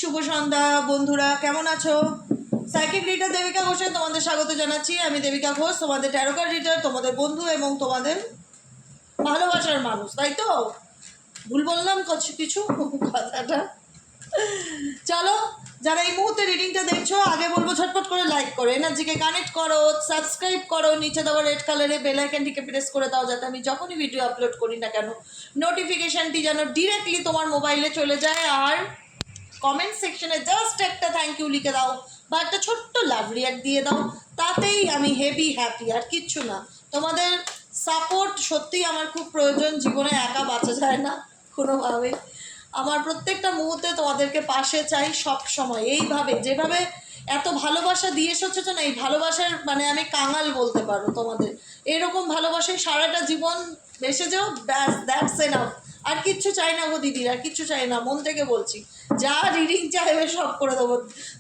শুভ সন্ধ্যা বন্ধুরা, কেমন আছো? সাইকিক রিডার দেবিকা ঘোষে তোমাদের স্বাগত জানাচ্ছি। আমি দেবিকা ঘোষ, তোমাদের ট্যারো কার্ড রিডার, তোমাদের বন্ধু এবং তোমাদের ভালোবাসার মানুষ, তাই তো? ভুল বললাম কিছু কথাটা? চলো, যারা এই মুহূর্তে রিডিংটা দেখছো, আগে বলবো ঝটপট করে লাইক করো, এনার্জিকে কানেক্ট করো, সাবস্ক্রাইব করো, নিচে দেওয়া রেড কালারে বেল আইকনটিকে প্রেস করে দাও, যাতে আমি যখনই ভিডিও আপলোড করি না কেন নোটিফিকেশানটি যেন ডিরেক্টলি তোমার মোবাইলে চলে যায়। আর কমেন্ট সেকশনে জাস্ট একটা থ্যাংক ইউ লিখে দাও বা একটা ছোট্ট লাভ রিয়াক্ট দিয়ে দাও, তাতেই আমি হেভি হ্যাপি, আর কিচ্ছু না। তোমাদের সাপোর্ট সত্যিই আমার খুব প্রয়োজন, জীবনে একা বাঁচা যায় না কোনোভাবে। আমার প্রত্যেকটা মুহূর্তে তোমাদেরকে পাশে চাই সব সময়, এইভাবে যেভাবে এত ভালোবাসা দিয়ে এসেছো না, এই ভালোবাসার মানে আমি কাঙাল বলতে পারো তোমাদের। এরকম ভালোবাসায় সারাটা জীবন বেসে যাও, ব্যাস, দ্যাটস এনাফ। আর কিচ্ছু চাই না গো দিদির, আর কিচ্ছু চাই না, মন থেকে বলছি। যা রিডিং চাইবে সব করে দেবো,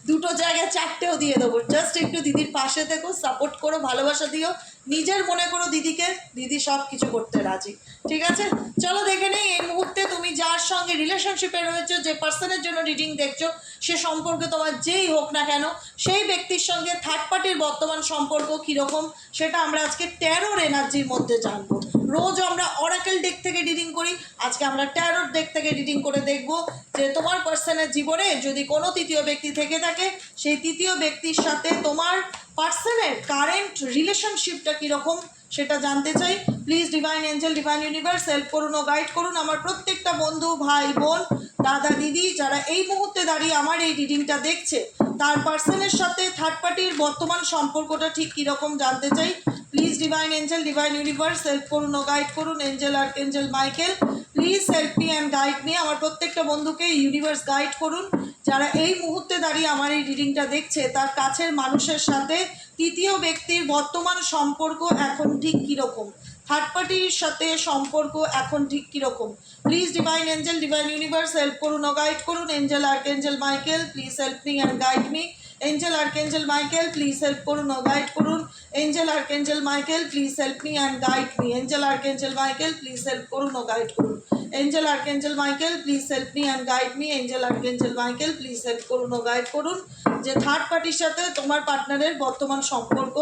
দুটো জায়গায় চারটেও দিয়ে দেবো। জাস্ট একটু দিদির পাশে থেকো, সাপোর্ট করো, ভালোবাসা দিও, নিজের মনে করো দিদিকে, দিদি সব কিছু করতে রাজি। ঠিক আছে, চলো দেখে নেই এই মুহূর্তে তুমি যার সঙ্গে রিলেশনশিপে রয়েছো, যে পার্সনের জন্য রিডিং দেখছো, সে সম্পর্কে তোমার যেই হোক না কেন, সেই ব্যক্তির সঙ্গে থার্ড পার্টির বর্তমান সম্পর্ক কীরকম, সেটা আমরা আজকে ট্যারোর এনার্জির মধ্যে জানবো। রোজ আমরা অরাকেল ডেক থেকে রিডিং করি, আজকে আমরা ট্যারোর ডেক থেকে রিডিং করে দেখব যে তোমার পার্সনের জীবনে যদি কোনো তৃতীয় ব্যক্তি থেকে থাকে, সেই তৃতীয় ব্যক্তির সাথে তোমার পার্সনের কারেন্ট রিলেশনশিপটা কীরকম সেটা জানতে চাই। Please divine angel, divine universe help করুন ও গাইড করুন আমার প্রত্যেকটা বন্ধু, ভাই, বোন, দাদা, দিদি, যারা এই মুহূর্তে দাঁড়িয়ে আমার এই রিডিংটা দেখছে, তার পার্সনের সাথে থার্ড পার্টির বর্তমান সম্পর্কটা ঠিক কীরকম জানতে চাই। Please divine angel, divine universe help করুন ও গাইড করুন। Angel, archangel Michael, please help me and guide me. আমার প্রত্যেকটা বন্ধুকে ইউনিভার্স গাইড করুন, যারা এই মুহূর্তে দাঁড়িয়ে আমার এই রিডিংটা দেখছে, তার কাছের মানুষের সাথে তৃতীয় ব্যক্তির বর্তমান সম্পর্ক এখন ঠিক কীরকম, থার্ড পার্টির সাথে সম্পর্ক এখন ঠিক কীরকম। Please divine angel, divine universe help করুন ও গাইড করুন। Angel, archangel Michael, please help me and guide me. Angel, archangel Michael, please help করুন ও গাইড করুন। Angel, archangel Michael, please help me and guide me. Angel, archangel Michael, please help করুন ও guide করুন। Angel, archangel Michael, please help me and guide me. Angel, archangel Michael, please help করুন ও guide করুন যে third পার্টির সাথে তোমার পার্টনারের বর্তমান সম্পর্ক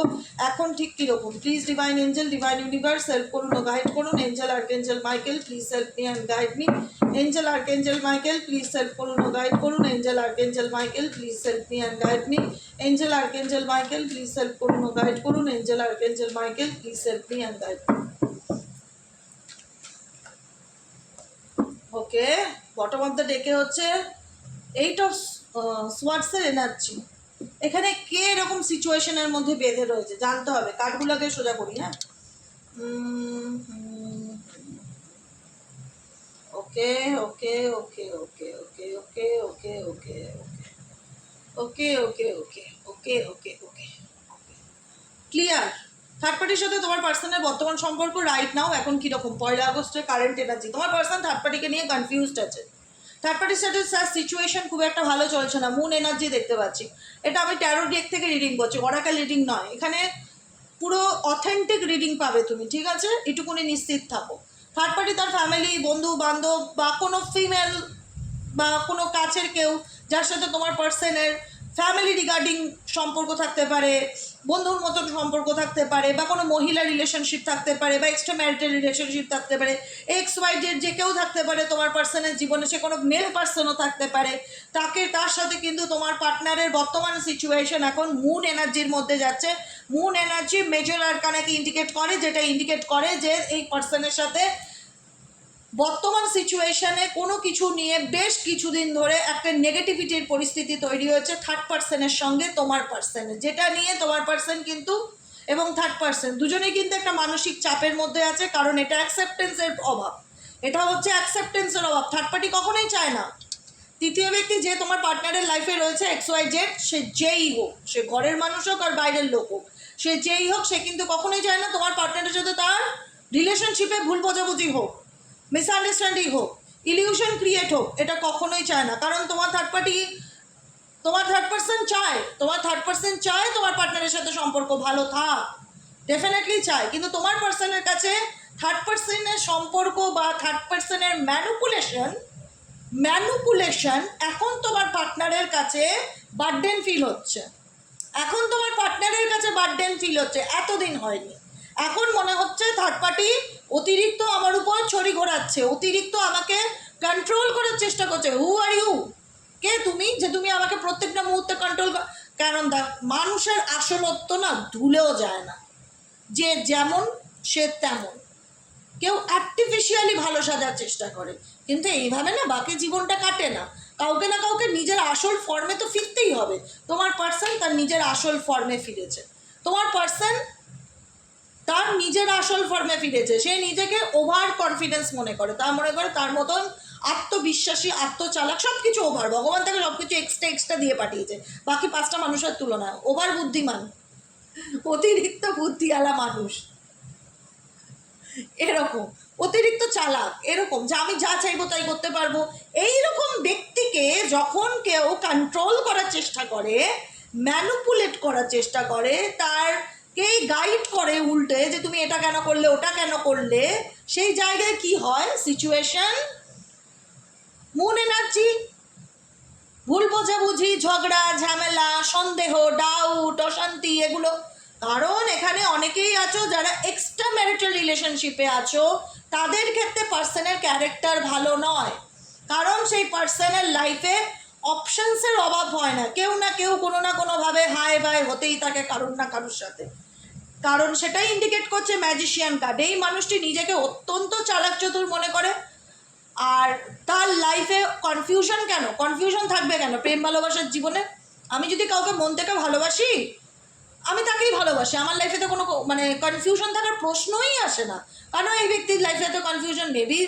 এখন ঠিক কীরকম। Please divine angel, divine universe help করুন ও গাইড করুন। Angel, archangel Michael, please help me and guide me. Angel, archangel Michael, please help করুন ও গাইড করুন। Angel, archangel Michael, please help me and guide me. Angel, archangel Michael, please help করুন ও guide করুন। Angel, archangel Michael, please help me and guide me. Okay, bottom of the ডেকে হচ্ছে 8 of সোয়ার্ডসের energy. এখানে কে এরকম সিচুয়েশনের মধ্যে বেঁধে রয়েছে জানতে হবে। কার্ডগুলোকে সোজা করি। হ্যাঁ, ওকে ওকে ওকে ওকে ওকে ওকে ওকে ওকে ওকে ওকে ওকে ওকে ওকে ওকে ক্লিয়ার। থার্ড পার্টির সাথে তোমার পার্সনের বর্তমান সম্পর্ক রাইট নাও এখন কীরকম, 1 আগস্টের কারেন্ট এনার্জি। তোমার পার্সন থার্ড পার্টিকে নিয়ে কনফিউজড আছে। থার্ড পার্টির সাথে স্যার সিচুয়েশন খুব একটা ভালো চলছে না, মুন এনার্জি দেখতে পাচ্ছি। এটা আমি ট্যারো ডেক থেকে রিডিং করছি, অরাকেল রিডিং নয়। এখানে পুরো অথেন্টিক রিডিং পাবে তুমি, ঠিক আছে? এটুকুনি নিশ্চিত থাকো। থার্ড পার্টি তার ফ্যামিলি, বন্ধু বান্ধব বা কোনো ফিমেল বা কোনো কাছের কেউ যার সাথে তোমার পার্সনের ফ্যামিলি রিগার্ডিং সম্পর্ক থাকতে পারে, বন্ধুর মতন সম্পর্ক থাকতে পারে, বা কোনো মহিলা রিলেশনশিপ থাকতে পারে, বা এক্সট্রা ম্যারিটাল রিলেশনশিপ থাকতে পারে। এক্স ওয়াই জেড যে কেউ থাকতে পারে তোমার পার্সনের জীবনে, সে কোনো মেল পার্সনও থাকতে পারে। তার সাথে কিন্তু তোমার পার্টনারের বর্তমান সিচুয়েশন এখন মুন এনার্জির মধ্যে যাচ্ছে। মুন এনার্জি মেজর আরকানাকে ইন্ডিকেট করে, যেটা ইন্ডিকেট করে যে এই পার্সনের সাথে বর্তমান সিচুয়েশনে কোনো কিছু নিয়ে বেশ কিছুদিন ধরে একটা নেগেটিভিটির পরিস্থিতি তৈরি হয়েছে থার্ড পার্সনের সঙ্গে তোমার পার্সনের, যেটা নিয়ে তোমার পার্সন কিন্তু এবং থার্ড পার্সন দুজনেই কিন্তু একটা মানসিক চাপের মধ্যে আছে, কারণ এটা অ্যাকসেপ্টেন্সের অভাব। এটা হচ্ছে অ্যাকসেপ্টেন্সের অভাব। থার্ড পার্টি কখনোই চায় না তৃতীয় ব্যক্তি যে তোমার পার্টনারের লাইফে রয়েছে, এক্স ওয়াই জেড, সে যেই হোক, সে ঘরের মানুষ হোক আর বাইরের লোক হোক, সে যেই হোক, সে কিন্তু কখনোই চায় না তোমার পার্টনারের সাথে তার রিলেশনশিপে ভুল বোঝাবুঝি হোক, মিসআন্ডারস্ট্যান্ডিং হোক, ইলিউশন ক্রিয়েট হোক। এটা কখনোই চায় না, কারণ তোমার থার্ড পার্সন চায়, তোমার থার্ড পার্সন চায় তোমার পার্টনারের সাথে সম্পর্ক ভালো থাক, ডেফিনেটলি চায়। কিন্তু তোমার পার্সনের কাছে থার্ড পার্সনের সম্পর্ক বা থার্ড পার্সনের ম্যানিপুলেশন ম্যানুপুলেশন এখন তোমার পার্টনারের কাছে বার্ডেন ফিল হচ্ছে, এখন তোমার পার্টনারের কাছে বার্ডেন ফিল হচ্ছে, এতদিন হয়নি। এখন মনে হচ্ছে থার্ড পার্টি অতিরিক্ত আমার উপর ছড়ি ঘোরাচ্ছে, অতিরিক্ত আমাকে কন্ট্রোল করার চেষ্টা করছে। হু আর ইউ, কে তুমি যে তুমি আমাকে প্রত্যেকটা মুহূর্তে কন্ট্রোল? কারণ দেখ, মানুষের আসলত্ব না ধুলেও যায় না, যে যেমন সে তেমন। কেউ আর্টিফিশিয়ালি ভালো সাজার চেষ্টা করে, কিন্তু এইভাবে না বাকি জীবনটা কাটে না। কাউকে না কাউকে নিজের আসল ফর্মে তো ফিরতেই হবে। তোমার পার্সন তার নিজের আসল ফর্মে ফিরেছে, তোমার পার্সন তার নিজের আসল ফর্মে ফিরেছে। সে নিজেকে ওভার কনফিডেন্স মনে করে, তার মনে করে তার মতন আত্মবিশ্বাসী, আত্মচালাক, সব কিছু ওভার। ভগবান তাকে সব কিছু এক্সট্রা দিয়ে পাঠিয়েছে বাকি 5টা মানুষের তুলনায়। ওভার বুদ্ধিমান, অতিরিক্ত বুদ্ধিওয়ালা মানুষ, এরকম অতিরিক্ত চালাক, এরকম যে আমি যা চাইবো তাই করতে পারবো। এইরকম ব্যক্তিকে যখন কেউ কন্ট্রোল করার চেষ্টা করে, ম্যানুপুলেট করার চেষ্টা করে, তারকেই গাইড করে উল্টে যে তুমি এটা কেন করলে, ওটা কেন করলে, সেই জায়গায় কি হয়? সিচুয়েশন, মুন এনার্জি, ভুল বোঝাবুঝি, ঝগড়া ঝামেলা, সন্দেহ, ডাউট, অশান্তি, এগুলো। কারণ এখানে অনেকেই আছো যারা এক্সট্রা ম্যারিটাল রিলেশনশিপে আছো, তাদের ক্ষেত্রে পার্সনের ক্যারেক্টার ভালো নয়। কারণ সেই পার্সনের লাইফে অপশনসের অভাব হয় না, কেউ না কেউ কোনো না কোনোভাবে হাই বাই হতেই থাকে কারুর না কারুর সাথে। কারণ সেটাই ইন্ডিকেট করছে ম্যাজিশিয়ান কার্ড। এই মানুষটি নিজেকে অত্যন্ত চালাক চতুর মনে করে, আর তার লাইফে কনফিউশন কেন? কনফিউশন থাকবে কেন প্রেম ভালোবাসার জীবনে? আমি যদি কাউকে মন থেকে ভালোবাসি, আমি তাকেই ভালোবাসি, আমার লাইফে তো কোনো মানে কনফিউশন থাকার প্রশ্নই আসে না। কারণ এই ব্যক্তির লাইফে তো কনফিউশন মেবি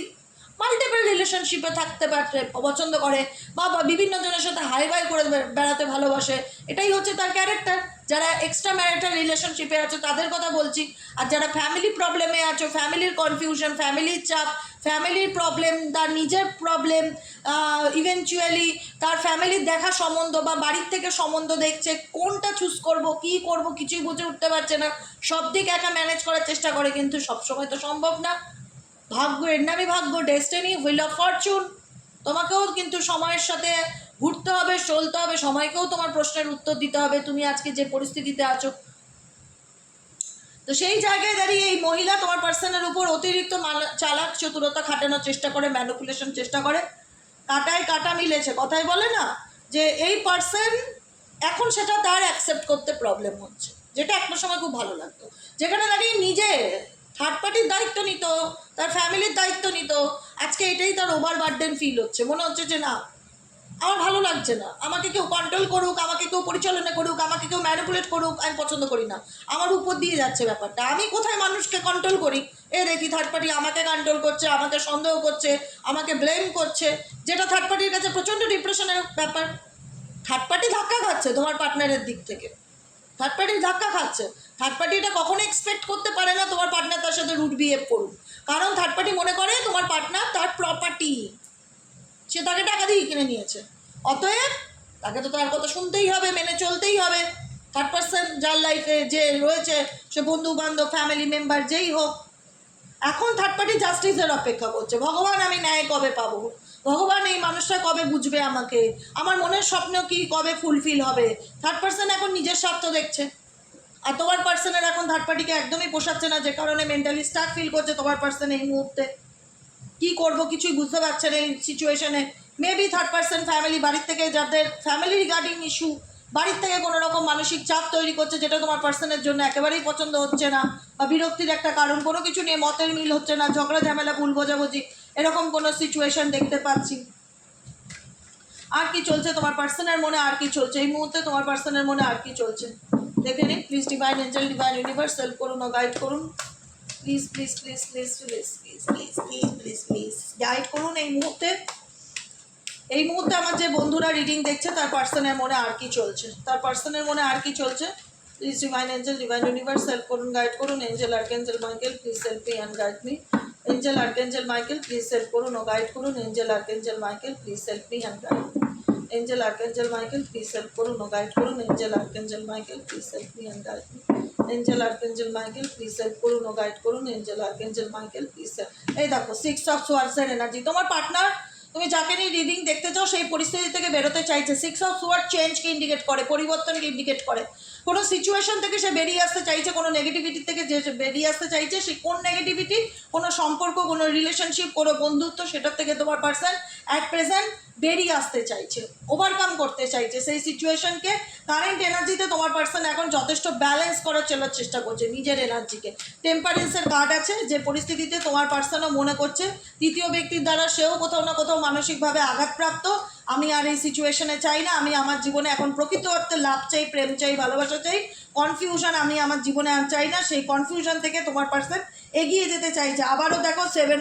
মাল্টিপল রিলেশনশিপে থাকতে পারতে পছন্দ করে, বা বিভিন্ন জনের সাথে হাই বাই করে বেড়াতে ভালোবাসে, এটাই হচ্ছে তার ক্যারেক্টার। যারা এক্সট্রা ম্যারিটাল রিলেশনশিপে আছো তাদের কথা বলছি। আর যারা ফ্যামিলি প্রবলেমে আছো, ফ্যামিলির কনফিউশন, ফ্যামিলির চাপ, ফ্যামিলির প্রবলেম, তার নিজের প্রবলেম, ইভেনচুয়ালি তার ফ্যামিলির দেখা সম্বন্ধ বা বাড়ির থেকে সম্বন্ধ দেখছে, কোনটা চুজ করব, কি করব, কিছুই বুঝে উঠতে পারছে না, সব দিক একা ম্যানেজ করার চেষ্টা করে, কিন্তু সবসময় তো সম্ভব না। ভাগ্য, এর নামই ভাগ্য, ডেস্টিনি, হুইল অফ ফরচুন। তোমাকেও কিন্তু সময়ের সাথে ঘুরতে হবে, চলতে হবে, সময়কেও তোমার প্রশ্নের উত্তর দিতে হবে, তুমি আজকে যে পরিস্থিতিতে আছো। তো সেই জায়গায় দাঁড়িয়ে এই মহিলা তোমার পার্সনের উপর অতিরিক্ত চালাক চতুরতা খাটানোর চেষ্টা করে, ম্যানিপুলেশন চেষ্টা করে। কাটায় কাটা মিলেছে, কথাই বলে না যে এই পার্সন এখন সেটা তার অ্যাকসেপ্ট করতে প্রবলেম হচ্ছে, যেটা একটা সময় খুব ভালো লাগতো, যেখানে দাঁড়িয়ে নিজে থার্ড পার্টির দায়িত্ব নিত, তার ফ্যামিলির দায়িত্ব নিত। আজকে এটাই তার ওভার বার্ডেন ফিল হচ্ছে, মনে হচ্ছে যে না, আমার ভালো লাগছে না, আমাকে কেউ কন্ট্রোল করুক, আমাকে কেউ পরিচালনা করুক, আমাকে কেউ ম্যানিপুলেট করুক, আমি পছন্দ করি না। আমার উপর দিয়ে যাচ্ছে ব্যাপারটা, আমি কোথায় মানুষকে কন্ট্রোল করি, এ দেখি থার্ড পার্টি আমাকে কন্ট্রোল করছে, আমাকে সন্দেহ করছে, আমাকে ব্লেম করছে, যেটা থার্ড পার্টির কাছে প্রচণ্ড ডিপ্রেশনের ব্যাপার। থার্ড পার্টি ধাক্কা খাচ্ছে তোমার পার্টনারের দিক থেকে, থার্ড পার্টি ধাক্কা খাচ্ছে। থার্ড পার্টি এটা কখনো এক্সপেক্ট করতে পারে না তোমার পার্টনার তার সাথে রুড বিহেভ করুক। কারণ থার্ড পার্টি মনে করে তোমার পার্টনার তার প্রপার্টি, সে তাকে টাকা দিয়ে কিনে নিয়েছে, অতএব তাকে তো তার কথা শুনতেই হবে, মেনে চলতেই হবে। থার্ড পার্সন যার লাইফে যে রয়েছে, সে বন্ধু বান্ধব, ফ্যামিলি মেম্বার, যেই হোক, এখন থার্ড পার্টি জাস্টিসের অপেক্ষা করছে। ভগবান, আমি ন্যায় কবে পাবো? ভগবান, এই মানুষটা কবে বুঝবে আমাকে? আমার মনের স্বপ্ন কি কবে ফুলফিল হবে? থার্ড পার্সন এখন নিজের স্বার্থ দেখছে, আর তোমার পার্সনের এখন থার্ড পার্টিকে একদমই পোষাচ্ছে না, যে কারণে মেন্টালি স্টাক ফিল করছে তোমার পার্সন এই মুহূর্তে। কি করব কিছুই বুঝতে পারছেন এই সিচুয়েশনে। মেবি থার্ড পার্সন ফ্যামিলি, বাড়ির থেকে যাদের ফ্যামিলি রিগার্ডিং ইস্যু, বাড়ির থেকে কোনো রকম মানসিক চাপ তৈরি করছে, যেটা তোমার পার্সনের জন্য একেবারেই পছন্দ হচ্ছে না, বা বিরক্তির একটা কারণ, কোনো কিছু নিয়ে মতের মিল হচ্ছে না, ঝগড়া ঝামেলা, ভুল বোঝাবুঝি, এরকম কোনো সিচুয়েশন দেখতে পাচ্ছি। আর কি চলছে তোমার পার্সনের মনে? আর কি চলছে এই মুহূর্তে তোমার পার্সনের মনে? আর কি চলছে দেখে নিন please. Divine angel, divine universe help করুন ও গাইড করুন please, please please please please please please please please please guide করুন এই মুহূর্তে। এই মুহূর্তে আমার যে বন্ধুরা রিডিং দেখছে, তার পার্সনের মনে আর কি চলছে, তার পার্সনের মনে আর কি চলছে। Please divine angel, divine universe help করুন, গাইড করুন। Angel archangel Michael please help me and guide me. Angel archangel Michael please help করুন ও গাইড করুন। Angel archangel Michael please help me and guide me. Angel archangel Michael please help করুন ও guide করুন। Angel archangel Michael please help me and guide me. Angel archangel Michael please help করুন ও guide করুন। Angel archangel Michael please. এই দেখো 6 of সোয়ার্ডসের energy. তোমার partner তুমি যাকে নিয়ে রিডিং দেখতে চাও সেই পরিস্থিতি থেকে বেরোতে চাইছে। 6 অফ সোয়ার্ড চেঞ্জকে ইন্ডিকেট করে, পরিবর্তনকে ইন্ডিকেট করে। কোনো সিচুয়েশন থেকে সে বেরিয়ে আসতে চাইছে, কোনো নেগেটিভিটি থেকে যে বেরিয়ে আসতে চাইছে, সে কোন নেগেটিভিটি, কোনো সম্পর্ক, কোনো রিলেশনশিপ, কোনো বন্ধুত্ব, সেটার থেকে তোমার পার্সন অ্যাট প্রেজেন্ট বেরিয়ে আসতে চাইছে, ওভারকাম করতে চাইছে সেই সিচুয়েশনকে। কারেন্ট এনার্জিতে তোমার পার্সন এখন যথেষ্ট ব্যালেন্স করার চলার চেষ্টা করছে নিজের এনার্জিকে। টেম্পারেন্সের কার্ড আছে, যে পরিস্থিতিতে তোমার পার্সনও মনে করছে তৃতীয় ব্যক্তির দ্বারা সেও কোথাও না কোথাও মানসিকভাবে আঘাতপ্রাপ্ত। আমি আর এই সিচুয়েশনে চাই না, আমি আমার জীবনে এখন প্রকৃত অর্থে লাভ চাই, প্রেম চাই, ভালোবাসা চাই। কনফিউশন আমি আমার জীবনে আর চাই না। সেই কনফিউশন থেকে তোমার পার্সন এগিয়ে যেতে চাইছে। আবারও দেখো 7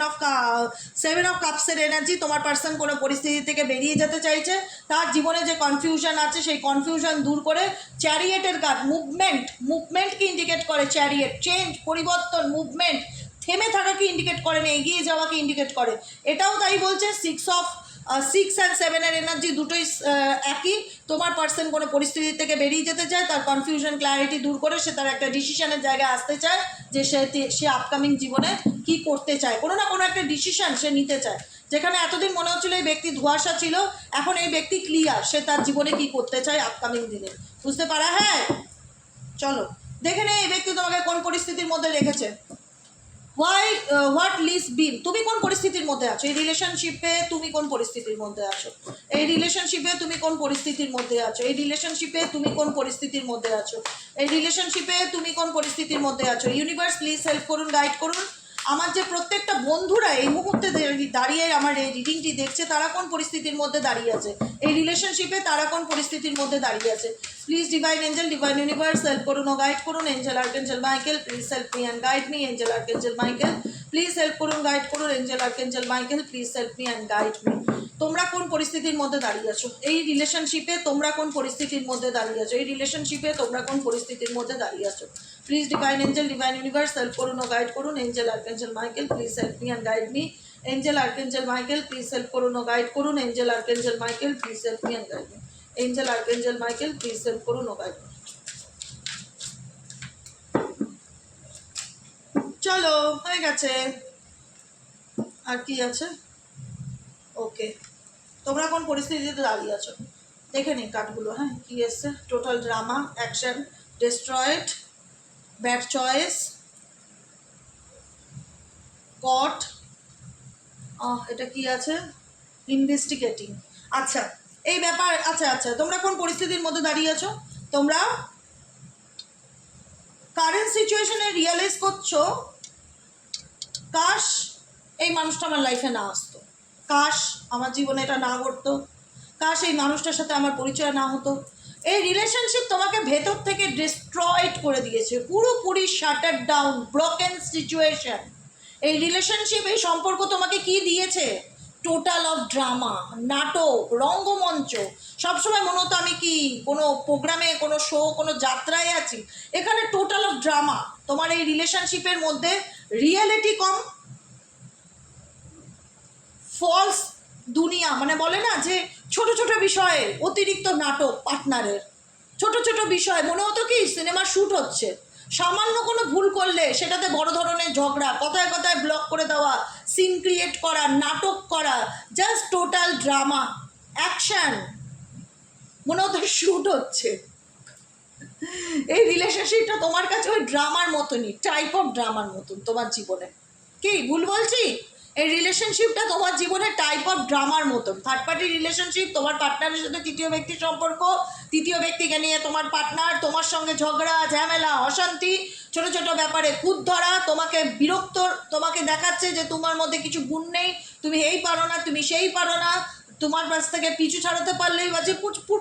অফ কাপসের এনার্জি, তোমার পার্সন কোনো পরিস্থিতি থেকে বেরিয়ে যেতে চাইছে। তার জীবনে যে কনফিউশন আছে সেই কনফিউশন দূর করে চ্যারিয়েটের কার্ড, মুভমেন্টকে ইন্ডিকেট করে। চ্যারিয়েট চেঞ্জ, পরিবর্তন, মুভমেন্ট, থেমে থাকাকে ইন্ডিকেট করে না, এগিয়ে যাওয়াকে ইন্ডিকেট করে। এটাও তাই বলছে। 6 অ্যান্ড 7 এনার্জি দুটোই একই। তোমার পার্সন কোনো পরিস্থিতি থেকে বেরিয়ে যেতে চায়, তার কনফিউশন ক্ল্যারিটি দূর করে সে তার একটা ডিসিশনের জায়গায় আসতে চায়, যে সে আপকামিং জীবনে কি করতে চায়। কোনো না কোনো একটা ডিসিশন সে নিতে চায়। যেখানে এতদিন মনে হচ্ছিল এই ব্যক্তি ধোঁয়াশা ছিল, এখন এই ব্যক্তি ক্লিয়ার, সে তার জীবনে কি করতে চায় আপকামিং দিনে। বুঝতে পারা? হ্যাঁ, চলো দেখে নে এই ব্যক্তি তোমাকে কোন পরিস্থিতির মধ্যে রেখেছে। হোয়াট লিস বিন, তুমি কোন পরিস্থিতির মধ্যে আছো এই রিলেশনশিপে, তুমি কোন পরিস্থিতির মধ্যে আছো এই রিলেশনশিপে, তুমি কোন পরিস্থিতির মধ্যে আছো এই রিলেশনশিপে, তুমি কোন পরিস্থিতির মধ্যে আছো এই রিলেশনশিপে, তুমি কোন পরিস্থিতির মধ্যে আছো। ইউনিভার্স প্লিজ হেল্প করুন, গাইড করুন। আমার যে প্রত্যেকটা বন্ধুরা এই মুহূর্তে দাঁড়িয়ে আমার এই রিডিংটি দেখছে, তারা কোন পরিস্থিতির মধ্যে দাঁড়িয়ে আছে এই রিলেশনশিপে, তারা কোন পরিস্থিতির মধ্যে দাঁড়িয়ে আছে। Please divine angel, divine universe help করুন ও গাইড করুন। Angel archangel Michael please help me and guide me. Angel archangel Michael please help করুন, গাইড করুন। Angel archangel Michael please help me and guide me. তোমরা কোন পরিস্থিতির মধ্যে দাঁড়িয়ে আছো এই রিলেশনশিপে, তোমরা কোন পরিস্থিতির মধ্যে দাঁড়িয়ে আছো এই রিলেশনশিপে, তোমরা কোন পরিস্থিতির মধ্যে দাঁড়িয়ে আছো। Please divine angel, divine universe help করুন ও গাইড করুন। Angel archangel Michael please help me and guide me. Angel archangel Michael please help করুন ও গাইড করুন। Angel archangel Michael please help me and guide me. Angel archangel Michael please help করুন ও guide me. চলো হয়ে গেছে, আর কি আছে। ওকে, তোমরা কোন পরিস্থিতিতে দাঁড়িয়ে আছো দেখে নিই কার্ডগুলো। হ্যাঁ, কি এসছে? Total drama, action, destroyed, bad choice, cut, এটা কি আছে? ইনভেস্টিগেটিং। আচ্ছা, এই ব্যাপার। আচ্ছা, তোমরা কোন পরিস্থিতির মধ্যে দাঁড়িয়ে আছো? তোমরা কারেন্ট সিচুয়েশনে রিয়েলাইজ করছো, কাশ এই মানুষটা আমার লাইফে না আসতো, কাশ আমার জীবনে এটা না ঘটতো, কাশ এই মানুষটার সাথে আমার পরিচয় না হতো। এই রিলেশনশিপ তোমাকে ভেতর থেকে ডিস্ট্রয়েড করে দিয়েছে, পুরোপুরি শাটার ডাউন, ব্রোকেন সিচুয়েশন। এই রিলেশনশিপ, এই সম্পর্ক তোমাকে কি দিয়েছে? টোটাল অফ ড্রামা, নাটক, রঙ্গমঞ্চ। সবসময় মনে হতো আমি কি কোনো প্রোগ্রামে, কোনো শো, কোনো যাত্রায় আছি। এখানে টোটাল অফ ড্রামা। তোমার এই রিলেশনশিপের মধ্যে রিয়েলিটি কম, ফলস দুনিয়া, মানে বলে না যে ছোট ছোট বিষয়ে অতিরিক্ত নাটক পার্টনারের। ছোট ছোট বিষয় মনে হতো কি সিনেমা শ্যুট হচ্ছে, সামান্য কোনো ভুল করলে সেটাতে বড় ধরনের ঝগড়া, কথায় কথায় ব্লক করে দেওয়া, সিন ক্রিয়েট করা, নাটক করা, জাস্ট টোটাল ড্রামা, অ্যাকশন, মনে হতো শ্যুট হচ্ছে। এই রিলেশনশিপটা তোমার কাছে ওই ড্রামার মতনই, টাইপ অফ ড্রামার মতন তোমার জীবনে। কি ভুল বলছি? এই রিলেশনশিপটা তোমার জীবনে টাইপ অফ ড্রামার মতন। থার্ড পার্টি রিলেশনশিপ, তোমার পার্টনারের সাথে তৃতীয় ব্যক্তির সম্পর্ক, তৃতীয় ব্যক্তিকে নিয়ে তোমার পার্টনার, তোমার সঙ্গে ঝগড়া, ঝামেলা, অশান্তি, ছোট ছোট ব্যাপারে খুঁত ধরা, তোমাকে বিরক্ত, তোমাকে দেখাচ্ছে যে তোমার মধ্যে কিছু গুণ নেই, তুমি এই পারো না, তুমি সেই পারো না, তোমার কাছ থেকে পিছু ছাড়াতে পারলেই বা যে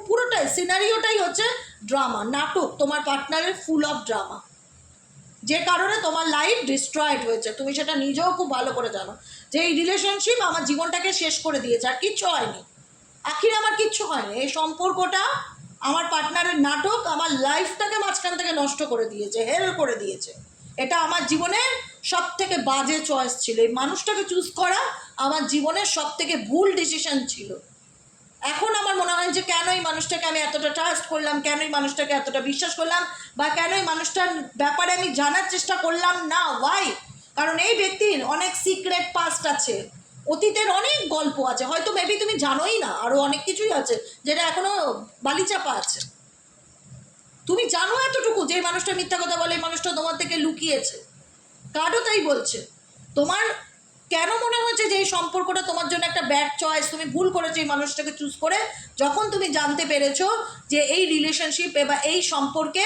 পুরোটাই সিনারিওটাই হচ্ছে ড্রামা, নাটক, তোমার পার্টনারের ফুল অফ ড্রামা, যে কারণে তোমার লাইফ ডিস্ট্রয়েড হয়েছে। তুমি সেটা নিজেও খুব ভালো করে জানো যে এই রিলেশনশিপ আমার জীবনটাকে শেষ করে দিয়েছে, আর কিচ্ছু হয়নি, আখির আমার কিচ্ছু হয়নি। এই সম্পর্কটা, আমার পার্টনারের নাটক আমার লাইফটাকে মাঝখান থেকে নষ্ট করে দিয়েছে, হেল করে দিয়েছে। এটা আমার জীবনের সব থেকে বাজে চয়েস ছিল। এই মানুষটাকে চুজ করা আমার জীবনের সব থেকে ভুল ডিসিশন ছিল। এখন আমার মনে হয় যে কেন এই মানুষটাকে আমি এতটা ট্রাস্ট করলাম, কেন এই মানুষটাকে এতটা বিশ্বাস করলাম, বা কেন এই মানুষটার ব্যাপারে আমি জানার চেষ্টা করলাম না। ওয়াই? কারণ এই ব্যক্তির অনেক সিক্রেট পাস্ট আছে, অতীতের অনেক গল্প আছে, হয়তো মেবি তুমি জানোই না, আরও অনেক কিছুই আছে যেটা এখনো বালিচাপা আছে। তুমি জানো এতটুকু যে এই মানুষটা মিথ্যা কথা বলে, এই মানুষটা তোমার থেকে লুকিয়েছে। কার্ডও তাই বলছে। তোমার কেন মনে হয়েছে যে এই সম্পর্কটা তোমার জন্য একটা ব্যাড চয়েস, তুমি ভুল করেছো এই মানুষটাকে চুজ করে? যখন তুমি জানতে পেরেছো যে এই রিলেশনশিপে বা এই সম্পর্কে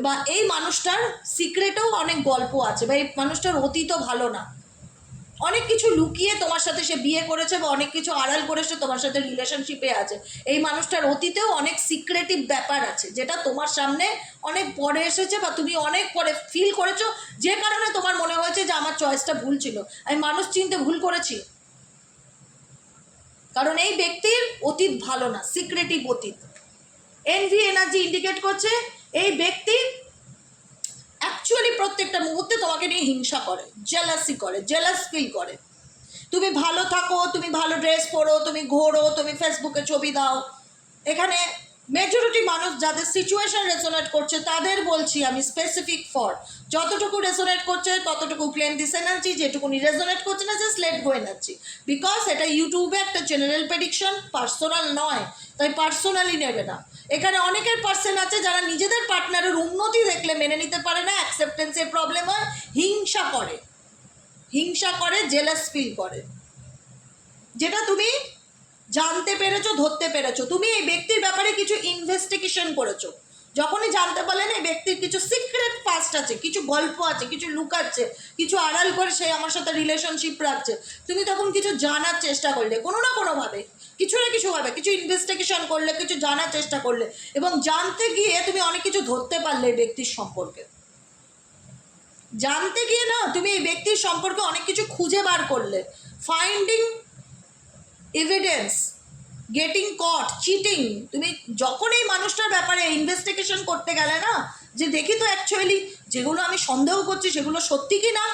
বা এই মানুষটার সিক্রেটেও অনেক গল্প আছে, বা এই মানুষটার অতীতও ভালো না, অনেক কিছু লুকিয়ে তোমার সাথে সে বিয়ে করেছে বা অনেক কিছু আড়াল করেছে, তোমার সাথে রিলেশনশিপে আছে, এই মানুষটার অতীতেও অনেক সিক্রেটিভ ব্যাপার আছে যেটা তোমার সামনে অনেক পরে এসেছে বা তুমি অনেক পরে ফিল করেছো, যে কারণে তোমার মনে হয়েছে যে আমার চয়েসটা ভুল ছিল, আমি মানুষ চিনতে ভুল করেছি। কারণ এই ব্যক্তির অতীত ভালো না, সিক্রেটিভ অতীত। এনভি এনার্জি ইন্ডিকেট করছে এই ব্যক্তি অ্যাকচুয়ালি প্রত্যেকটা মুহূর্তে তোমাকে নিয়ে হিংসা করে, জেলাসি করে, জেলাস ফিল করে। তুমি ভালো থাকো, তুমি ভালো ড্রেস পরো, তুমি ঘোরো, তুমি ফেসবুকে ছবি দাও। এখানে মেজরিটি মানুষ যাদের সিচুয়েশন রেজোনেট করছে তাদের বলছি আমি, স্পেসিফিক ফর যতটুকু রেজোনেট করছে ততটুকু ক্লেম দিস এনার্জি, যেটুকুনি রেজোনেট করছে না just let go energy. Because এটা ইউটিউবে একটা জেনারেল প্রেডিকশন, পার্সোনাল নয়, তাই পার্সোনালি নেবে না। এখানে অনেকের পার্সন আছে যারা নিজেদের পার্টনারের উন্নতি দেখলে মেনে নিতে পারে না, অ্যাকসেপ্টেন্সের প্রবলেম হয়, হিংসা করে, হিংসা করে, জেলাস ফিল করে। যেটা তুমি জানতে পেরেছো, ধরতে পেরেছো, তুমি এই ব্যক্তির ব্যাপারে কিছু ইনভেস্টিগেশন করেছো, যখনই জানতে পারলেন এই ব্যক্তির কিছু সিক্রেট পাস্ট আছে, কিছু গল্প আছে, কিছু লুকাচ্ছে, কিছু আড়াল করে সে আমার সাথে রিলেশনশিপ রাখছে, তুমি তখন কিছু জানার চেষ্টা করলে, কোনো না কোনোভাবে, কিছু না কিছুভাবে কিছু ইনভেস্টিগেশন করলে, কিছু জানার চেষ্টা করলে, এবং জানতে গিয়ে তুমি অনেক কিছু ধরতে পারলে এই ব্যক্তির সম্পর্কে। জানতে গিয়ে না তুমি এই ব্যক্তির সম্পর্কে অনেক কিছু খুঁজে বার করলে, ফাইন্ডিং এভিডেন্স, গেটিং কট, চিটিং। তুমি যখন এই মানুষটার ব্যাপারে ইনভেস্টিগেশন করতে গেলে না, যে দেখি তো অ্যাকচুয়ালি যেগুলো আমি সন্দেহ করছি সেগুলো সত্যি কি না,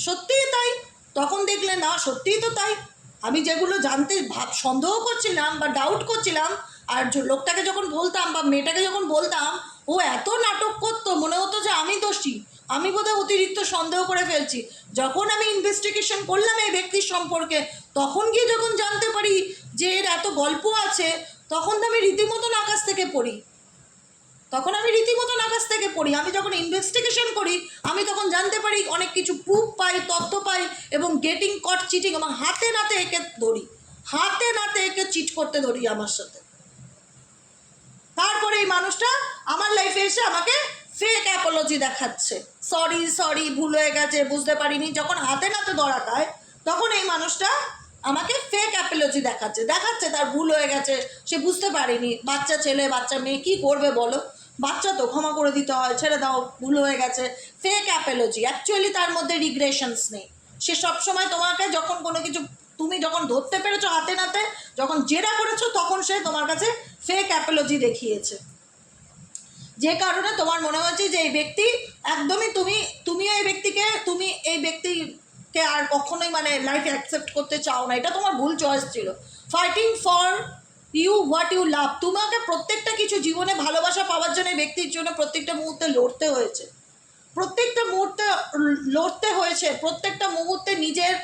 সত্যিই তাই, তখন দেখলে না সত্যিই তো তাই, আমি যেগুলো জানতে সন্দেহ করছিলাম বা ডাউট করছিলাম, আর লোকটাকে যখন বলতাম বা মেয়েটাকে যখন বলতাম, ও এত নাটক করতো, মনে হতো যে আমি দোষী, আমি বোধহয় অতিরিক্ত সন্দেহ করে ফেলছি। যখন আমি ইনভেস্টিগেশন করলাম এই ব্যক্তির সম্পর্কে, তখন গিয়ে যখন জানতে পারি যে এর এত গল্প আছে, তখন তো আমি রীতিমতন আকাশ থেকে পড়ি, আমি যখন ইনভেস্টিগেশন করি আমি তখন জানতে পারি, অনেক কিছু প্রুফ পাই, তথ্য পাই, এবং গেটিং কট, চিটিং, এবং হাতে নাতে একে ধরি, হাতে নাতে একে চিট করতে ধরি আমার সাথে। তারপরে এই মানুষটা আমার লাইফে এসে আমাকে ফেক অ্যাপোলজি দেখাচ্ছে, সরি ভুল হয়ে গেছে, বুঝতে পারিনি, যখন হাতে নাতে ধরা খায় তখন এই মানুষটা আমাকে ফেক অ্যাপোলজি দেখাচ্ছে তার ভুল হয়ে গেছে, সে বুঝতে পারেনি, বাচ্চা ছেলে বাচ্চা মেয়ে কী করবে বলো, বাচ্চা তো ক্ষমা করে দিতে হয়, ছেড়ে দাও, ভুল হয়ে গেছে, ফেক অ্যাপোলজি। অ্যাকচুয়ালি তার মধ্যে রিগ্রেশনস নেই, সে সবসময় তোমাকে যখন কোনো কিছু তুমি যখন ধরতে পেরেছো হাতে নাতে, যখন জেরা করেছো, তখন সে তোমার কাছে ফেক অ্যাপোলজি দেখিয়েছে, যে কারণে তোমার মনে হচ্ছে যে এই ব্যক্তি একদমই তুমিও এই ব্যক্তিকে আর কখনোই মানে লাইফে অ্যাকসেপ্ট করতে চাও না, এটা তোমার ভুল চয়েস ছিল। Fighting for you what you love, তোমাকে প্রত্যেকটা কিছু জীবনে ভালোবাসা পাওয়ার জন্য ব্যক্তির জন্য প্রত্যেকটা মুহূর্তে লড়তে হয়েছে, প্রত্যেকটা মুহূর্তে নিজের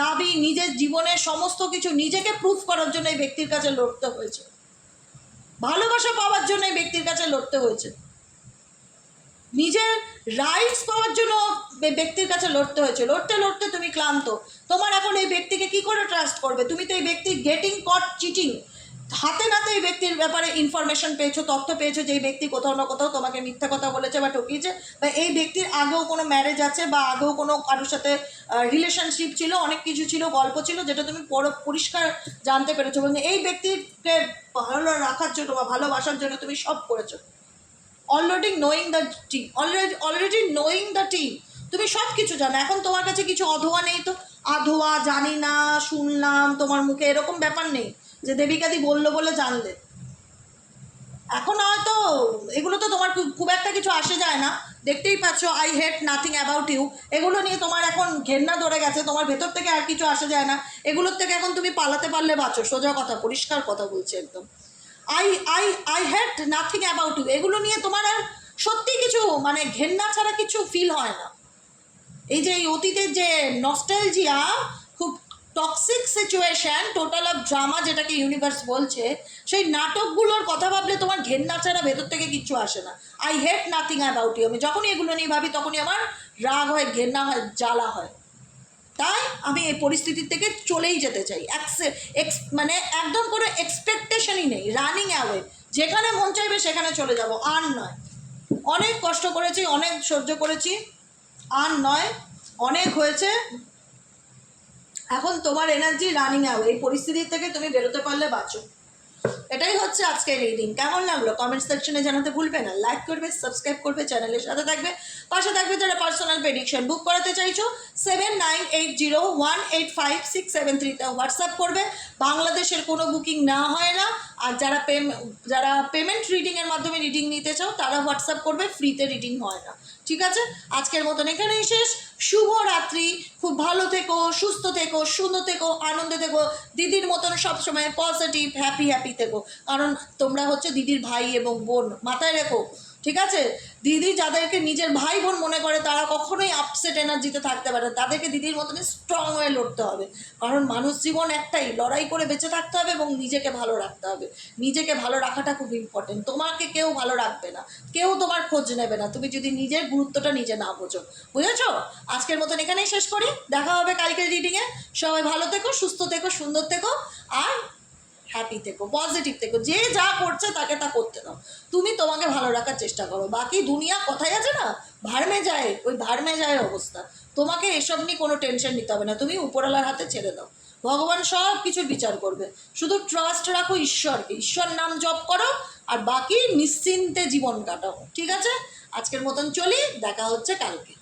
দাবি, নিজের জীবনের সমস্ত কিছু নিজেকে প্রুফ করার জন্য এই ব্যক্তির কাছে লড়তে হয়েছে, ভালোবাসা পাওয়ার জন্য এই ব্যক্তির কাছে লড়তে হয়েছে, নিজের রাইটস পাওয়ার জন্য ব্যক্তির কাছে লড়তে হয়েছে, লড়তে লড়তে তুমি ক্লান্ত। তোমার এখন এই ব্যক্তিকে কি করে ট্রাস্ট করবে? তুমি তো এই ব্যক্তির গেটিং কট, চিটিং, হাতে নাতে এই ব্যক্তির ব্যাপারে ইনফরমেশন পেয়েছো, তথ্য পেয়েছো যে এই ব্যক্তি কোথাও না কোথাও তোমাকে মিথ্যা কথা বলেছে বা ঠকিয়েছে, বা এই ব্যক্তির আগেও কোনো ম্যারেজ আছে বা আগেও কোনো কারোর সাথে রিলেশনশিপ ছিল, অনেক কিছু ছিল, গল্প ছিল, যেটা তুমি পরিষ্কার জানতে পেরেছো, এবং এই ব্যক্তিকে ভালো রাখার জন্য বা ভালোবাসার জন্য তুমি সব করেছো। অলরেডি নোয়িং দ্য টিম, তুমি সব কিছু জানো, এখন তোমার কাছে কিছু অধোয়া নেই তো, আধোয়া জানি না, শুনলাম তোমার মুখে, এরকম ব্যাপার নেই যে দেবিকাদি বললো বলে জানলে। এখন হয়তো এগুলো তো তোমার খুব একটা কিছু আসে যায় না, দেখতেই পাচ্ছ, I hate nothing about you, এগুলো নিয়ে তোমার এখন ঘেন্না ধরে গেছে, তোমার ভেতর থেকে আর কিছু আসে যায় না, এগুলোর থেকে এখন তুমি পালাতে পারলে বাঁচো, সোজা কথা, পরিষ্কার কথা বলছি একদম। I hate nothing about you, এগুলো নিয়ে তোমার আর সত্যি কিছু মানে ঘেন্না ছাড়া কিছু ফিল হয় না। এই যে এই অতীতের যে নস্টালজিয়া খুব toxic situation, total of drama যেটাকে ইউনিভার্স বলছে, সেই নাটকগুলোর কথা ভাবলে তোমার ঘেন্না ছাড়া ভেতর থেকে কিচ্ছু আসে না। I hate nothing about you. আমি যখনই এগুলো নিয়ে ভাবি তখনই আমার রাগ হয়, ঘেন্না হয়, জ্বালা হয়। তাই আমি এই পরিস্থিতির থেকে চলেই যেতে চাই। মানে একদম কোনো এক্সপেকটেশনই নেই, রানিং অ্যাওয়ে, যেখানে মন চাইবে সেখানে চলে যাব, আর নয়। অনেক কষ্ট করেছি, অনেক সহ্য করেছি, আর নয়, অনেক হয়েছে। এখন তোমার এনার্জি রানিং অ্যাওয়ে, এই পরিস্থিতি থেকে তুমি বেরোতে পারলে বাঁচো। এটাই হচ্ছে আজকের রিডিং। কেমন লাগলো কমেন্ট সেকশনে জানাতে ভুলবে না। লাইক করবে, সাবস্ক্রাইব করবে, চ্যানেলের সাথে থাকবে, পাশে থাকবে। যারা পার্সোনাল প্রেডিকশন বুক করাতে চাইছো 7980185673 হোয়াটসঅ্যাপ করবে। বাংলাদেশের কোনো বুকিং না হয় না। আর যারা পেমেন্ট রিডিংয়ের মাধ্যমে রিডিং নিতে চাও তারা হোয়াটসঅ্যাপ করবে, ফ্রিতে রিডিং হয় না। ঠিক আছে, আজকের মতন এখানেই শেষ। শুভ রাত্রি, খুব ভালো থেকো, সুস্থ থেকো, সুন্দর থেকো, আনন্দে থেকো, দিদির মতন সবসময় পজিটিভ হ্যাপি থেকো। কারণ তোমরা হচ্ছে দিদির ভাই এবং বোন, মাথায় রেখো। ঠিক আছে, দিদি যাদেরকে নিজের ভাই বোন মনে করে তারা কখনোই আপসেট এনার্জিতে থাকতে পারে না। তাদেরকে দিদির মতন স্ট্রং হয়ে লড়তে হবে। কারণ মানুষ জীবন একটাই, লড়াই করে বেঁচে থাকতে হবে এবং নিজেকে ভালো রাখতে হবে। নিজেকে ভালো রাখাটা খুব ইম্পর্টেন্ট। তোমাকে কেউ ভালো রাখবে না, কেউ তোমার খোঁজ নেবে না, তুমি যদি নিজের গুরুত্বটা নিজে না বোঝো। বুঝেছো? আজকের মতন এখানেই শেষ করি, দেখা হবে কালকের রিডিংয়ে। সবাই ভালো থেকো, সুস্থ থেকো, সুন্দর থেকো, আর হ্যাপি থেকো, পজিটিভ থেকো। যে যা করছে তাকে তা করতে দাও, তুমি তোমাকে ভালো রাখার চেষ্টা করো। বাকি দুনিয়া কথাই আছে না, ভাড়মে যায়, ওই ভাড়মে যায় অবস্থা। তোমাকে এসব নিয়ে কোনো টেনশন নিতে হবে না, তুমি উপরওয়ালার হাতে ছেড়ে দাও। ভগবান সব কিছুর বিচার করবে। শুধু ট্রাস্ট রাখো ঈশ্বরকে, ঈশ্বর নাম জপ করো, আর বাকি নিশ্চিন্তে জীবন কাটাও। ঠিক আছে, আজকের মতন চলি, দেখা হচ্ছে কালকে।